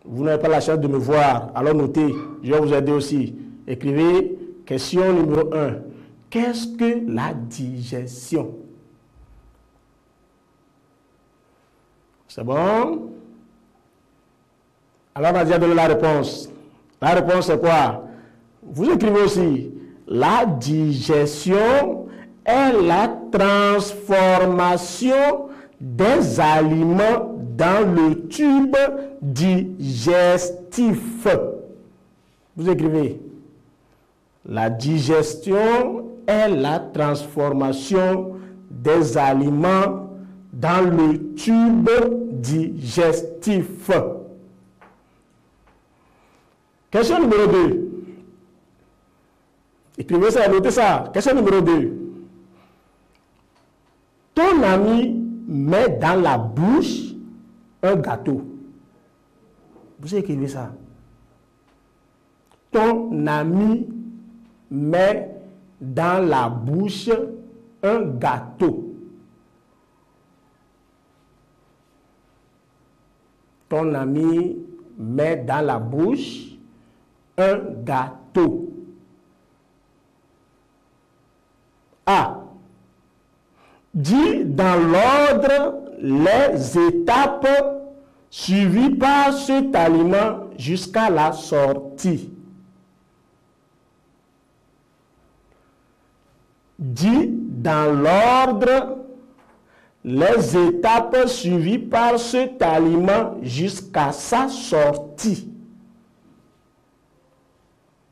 Vous n'avez pas la chance de me voir, alors notez, je vais vous aider aussi. Écrivez question numéro 1. Qu'est-ce que la digestion? C'est bon? Alors, vas-y, donner la réponse. La réponse, c'est quoi? Vous écrivez aussi, la digestion est la transformation des aliments dans le tube digestif. Vous écrivez, la digestion est la transformation des aliments dans le tube digestif. Question numéro 2. Écrivez ça, notez ça. Question numéro 2. Ton ami met dans la bouche un gâteau. Vous écrivez ça. Ton ami met dans la bouche un gâteau. Ton ami met dans la bouche un gâteau. A. Dis dans l'ordre les étapes suivies par cet aliment jusqu'à la sortie. Dis dans l'ordre les étapes suivies par cet aliment jusqu'à sa sortie.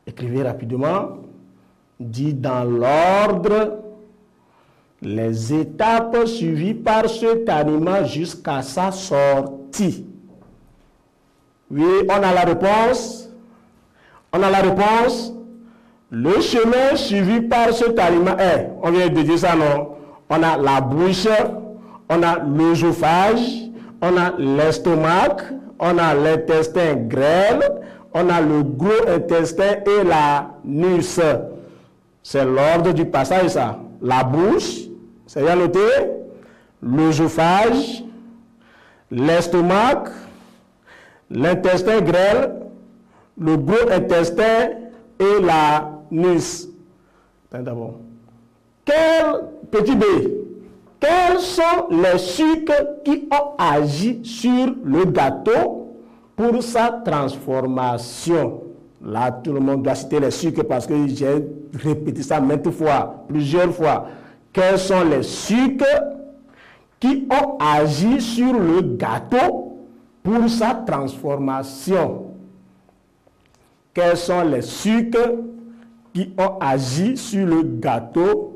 Écrivez rapidement. Dis dans l'ordre les étapes suivies par cet aliment jusqu'à sa sortie. Oui, on a la réponse. On a la réponse. Le chemin suivi par cet aliment est, on vient de dire ça, non? On a la bouche, on a l'œsophage, on a l'estomac, on a l'intestin grêle, on a le gros intestin et l'anus. C'est l'ordre du passage, ça. La bouche, c'est bien noté, l'œsophage, l'estomac, l'intestin grêle, le gros intestin et l'anus. D'abord. Petit b, quels sont les sucres qui ont agi sur le gâteau pour sa transformation? Là, tout le monde doit citer les sucres parce que j'ai répété ça maintes fois, plusieurs fois. Quels sont les sucres qui ont agi sur le gâteau pour sa transformation? Quels sont les sucres qui ont agi sur le gâteau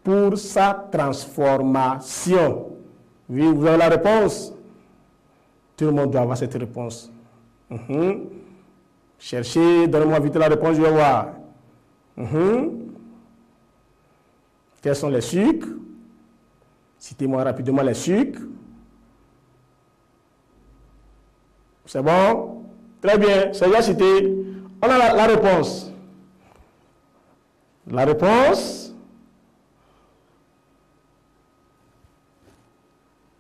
pour sa transformation? Oui, vous avez la réponse? Tout le monde doit avoir cette réponse. Cherchez, donnez-moi vite la réponse, je vais voir. Quels sont les sucres? Citez-moi rapidement les sucres. C'est bon? Très bien, c'est bien cité. On a la réponse. La réponse?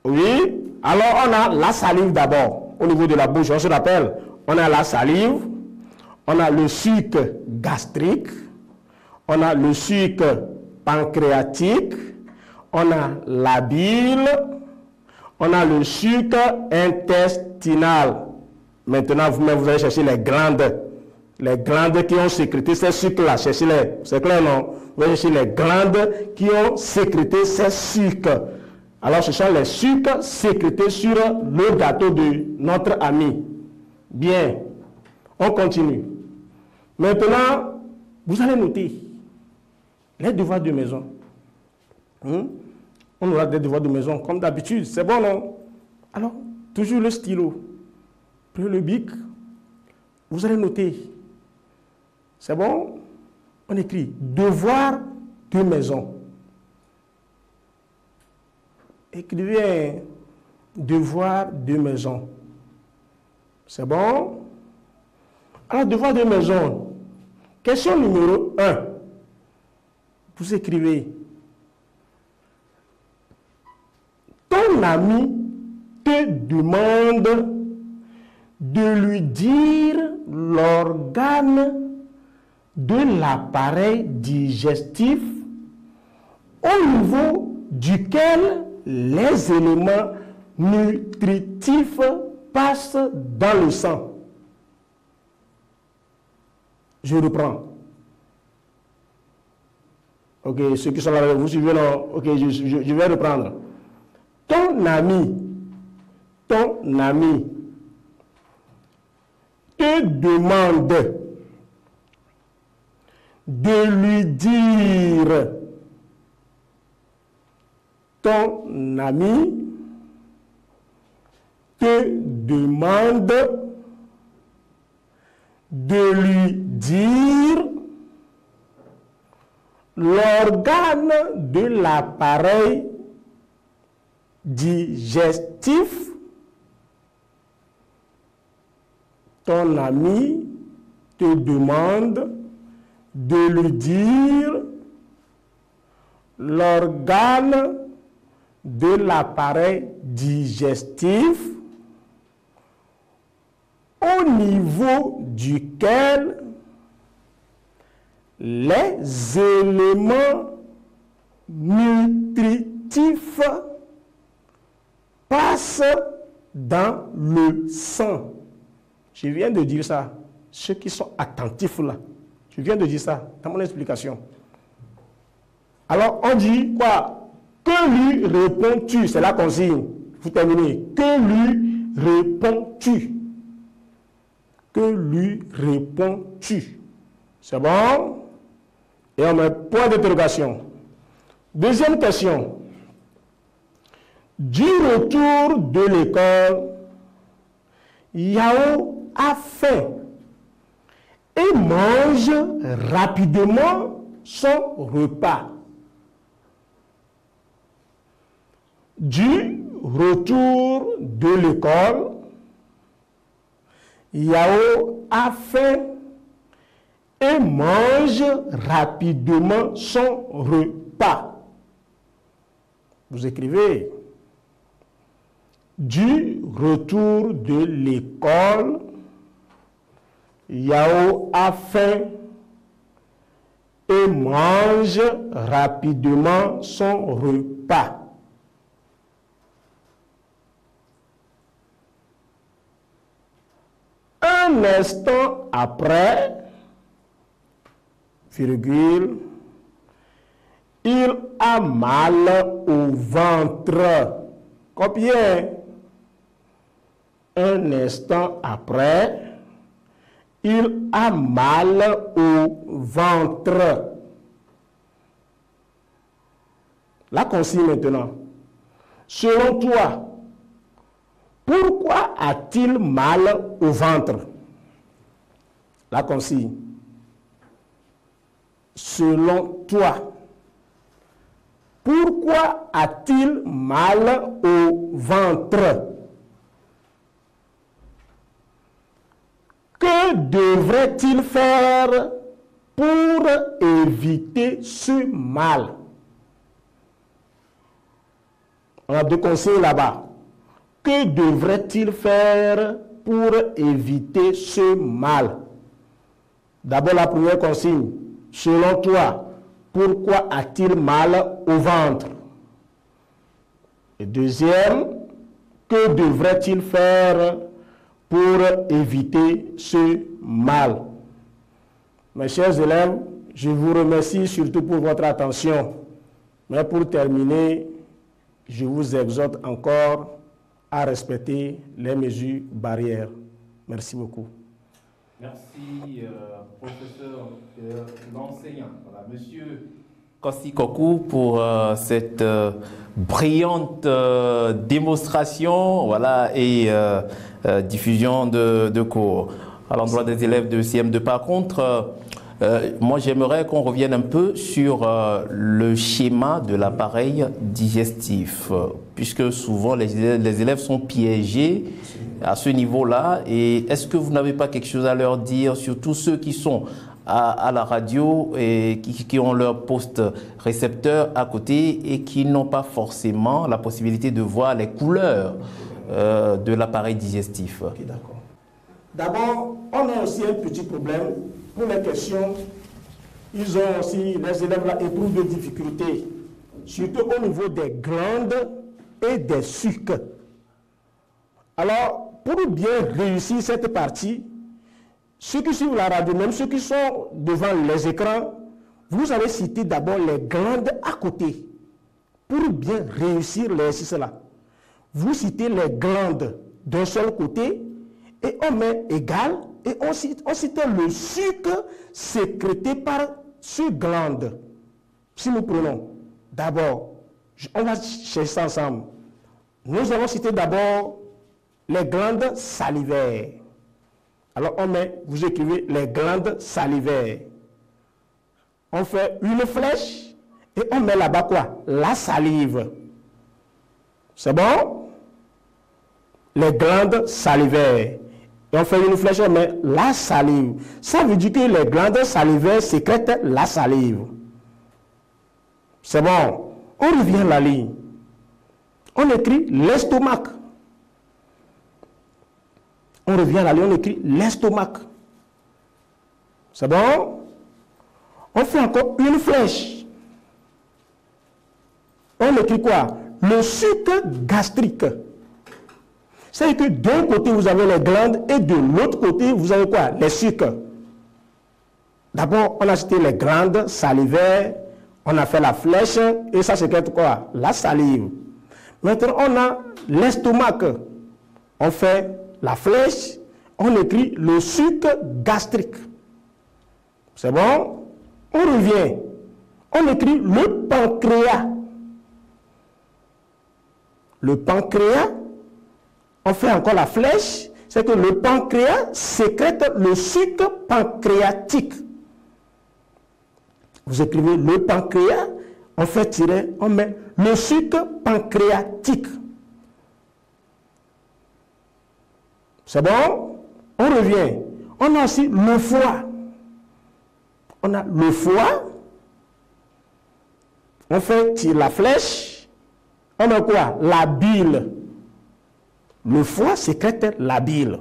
Oui. Alors, on a la salive d'abord. Au niveau de la bouche, on se rappelle. On a la salive. On a le sucre gastrique. On a le sucre pancréatique. On a la bile. On a le sucre intestinal. Maintenant, vous allez chercher les glandes. Les glandes qui ont sécrété ces sucres-là. Cherchez-les. C'est clair, non? Vous allez chercher les glandes qui ont sécrété ces sucres. Alors, ce sont les sucres sécrétés sur le gâteau de notre ami. Bien. On continue. Maintenant, vous allez noter les devoirs de maison. On aura des devoirs de maison comme d'habitude. C'est bon, non? Alors, toujours le stylo. Prenez le bic. Vous allez noter. C'est bon? On écrit devoir de maison. Écrivez un devoir de maison. C'est bon? Alors, devoir de maison. Question numéro 1. Vous écrivez. Ton ami te demande de lui dire l'organe de l'appareil digestif au niveau duquel les éléments nutritifs passent dans le sang. Je reprends. Ok, ceux qui sont là, vous suivez, non? Ok, je vais reprendre. Ton ami te demande de lui dire, ton ami te demande de lui dire l'organe de l'appareil digestif. Ton ami te demande de lui dire l'organe de l'appareil digestif au niveau duquel les éléments nutritifs passent dans le sang. Je viens de dire ça. Ceux qui sont attentifs là, je viens de dire ça dans mon explication. Alors on dit quoi? Que lui réponds-tu? C'est la consigne. Vous terminez. Que lui réponds-tu? Que lui réponds-tu? C'est bon? Et on met point d'interrogation. Deuxième question. Du retour de l'école, Yao a faim et mange rapidement son repas. Du retour de l'école, Yao a faim et mange rapidement son repas. Vous écrivez. Du retour de l'école, Yao a faim et mange rapidement son repas. Un instant après, virgule, il a mal au ventre. Combien? Un instant après, il a mal au ventre. La consigne maintenant. Selon toi, pourquoi a-t-il mal au ventre? La consigne. Selon toi, pourquoi a-t-il mal au ventre? Que devrait-il faire pour éviter ce mal? On a deux consignes là-bas. Que devrait-il faire pour éviter ce mal? D'abord la première consigne. Selon toi, pourquoi a-t-il mal au ventre? Et deuxième, que devrait-il faire pour éviter ce mal? Mes chers élèves, je vous remercie surtout pour votre attention. Mais pour terminer, je vous exhorte encore à respecter les mesures barrières. Merci beaucoup. Merci, professeur, l'enseignant. Voilà, monsieur Kossi Kokou, pour cette brillante démonstration, voilà, et diffusion de cours à l'endroit des élèves de CM2. Par contre, moi j'aimerais qu'on revienne un peu sur le schéma de l'appareil digestif, puisque souvent les élèves sont piégés à ce niveau-là. Et est-ce que vous n'avez pas quelque chose à leur dire sur tous ceux qui sont à la radio et qui ont leur poste récepteur à côté et qui n'ont pas forcément la possibilité de voir les couleurs de l'appareil digestif? Ok, d'accord. D'abord, on a aussi un petit problème pour les questions. Ils ont aussi, les élèves là éprouvent des difficultés, surtout au niveau des glandes et des sucs. Alors, pour bien réussir cette partie, ceux qui suivent la radio, même ceux qui sont devant les écrans, vous allez citer d'abord les glandes à côté pour bien réussir l'exercice là. Vous citez les glandes d'un seul côté et on met égal et on cite le sucre sécrété par ces glandes. Si nous prenons d'abord, on va chercher ça ensemble. Nous allons citer d'abord les glandes salivaires. Alors on met, vous écrivez les glandes salivaires. On fait une flèche et on met là-bas quoi? La salive. C'est bon? Les glandes salivaires. Et on fait une flèche, on met la salive. Ça veut dire que les glandes salivaires sécrètent la salive. C'est bon. On revient à la ligne. On écrit l'estomac. On revient à la ligne, on écrit l'estomac. C'est bon? On fait encore une flèche. On écrit quoi? Le suc gastrique. C'est que d'un côté, vous avez les glandes et de l'autre côté, vous avez quoi? Les sucres. D'abord, on a cité les glandes salivaires, on a fait la flèche et ça sécrète quoi? La salive. Maintenant, on a l'estomac. On fait la flèche, on écrit le suc gastrique. C'est bon? On revient. On écrit le pancréas. Le pancréas, on fait encore la flèche, c'est que le pancréas sécrète le suc pancréatique. Vous écrivez le pancréas, on fait tirer, on met le suc pancréatique. C'est bon? On revient. On a aussi le foie. On a le foie. On fait tirer la flèche. On a quoi? La bile. Le foie sécrète la bile.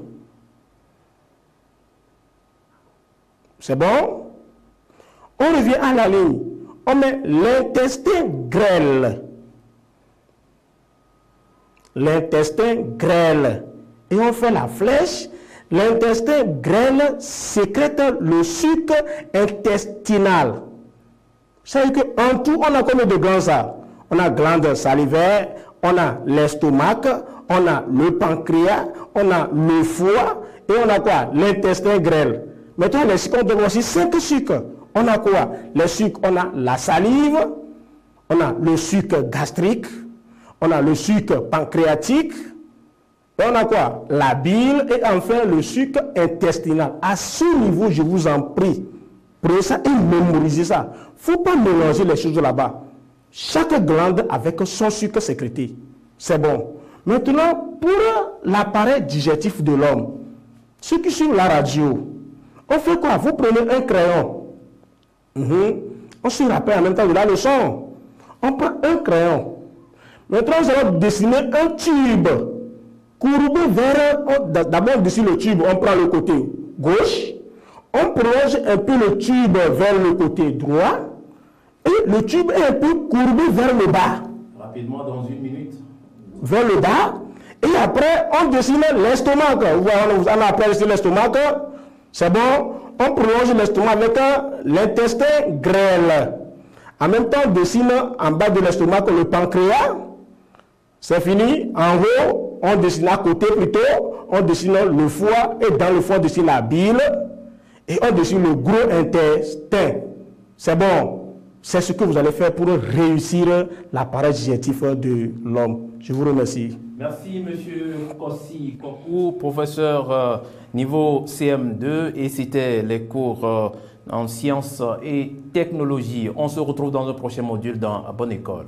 C'est bon? On revient à la ligne. On met l'intestin grêle. L'intestin grêle. Et on fait la flèche. L'intestin grêle sécrète le suc intestinal. C'est-à-dire qu'en tout, on a combien de glandes ça? On a glande salivaire, on a l'estomac, on a le pancréas, on a le foie et on a quoi? L'intestin grêle. Maintenant, les sucres, on donne aussi 5 sucres. On a quoi? Les sucres, on a la salive, on a le sucre gastrique, on a le sucre pancréatique, et on a quoi? La bile et enfin le sucre intestinal. À ce niveau, je vous en prie, prenez ça et mémorisez ça. Il ne faut pas mélanger les choses là-bas. Chaque glande avec son sucre sécrété. C'est bon. Maintenant, pour l'appareil digestif de l'homme, ceux qui suivent la radio, on fait quoi? Vous prenez un crayon. On se rappelle en même temps de la leçon. On prend un crayon. Maintenant, nous allons dessiner un tube. Courbé vers... D'abord, on dessine le tube. On prend le côté gauche. On prolonge un peu le tube vers le côté droit. Et le tube est un peu courbé vers le bas. Rapidement, dans 1 minute. Vers le bas. Et après, on dessine l'estomac. On a après dessiné l'estomac. C'est bon. On prolonge l'estomac avec l'intestin grêle. En même temps, on dessine en bas de l'estomac le pancréas. C'est fini. En haut, on dessine à côté plutôt. On dessine le foie. Et dans le foie, on dessine la bile. Et on dessine le gros intestin. C'est bon. C'est ce que vous allez faire pour réussir l'appareil digestif de l'homme. Je vous remercie. Merci, Monsieur Kossi Kokou, professeur niveau CM2, et c'était les cours en sciences et technologies. On se retrouve dans un prochain module dans Bonne École.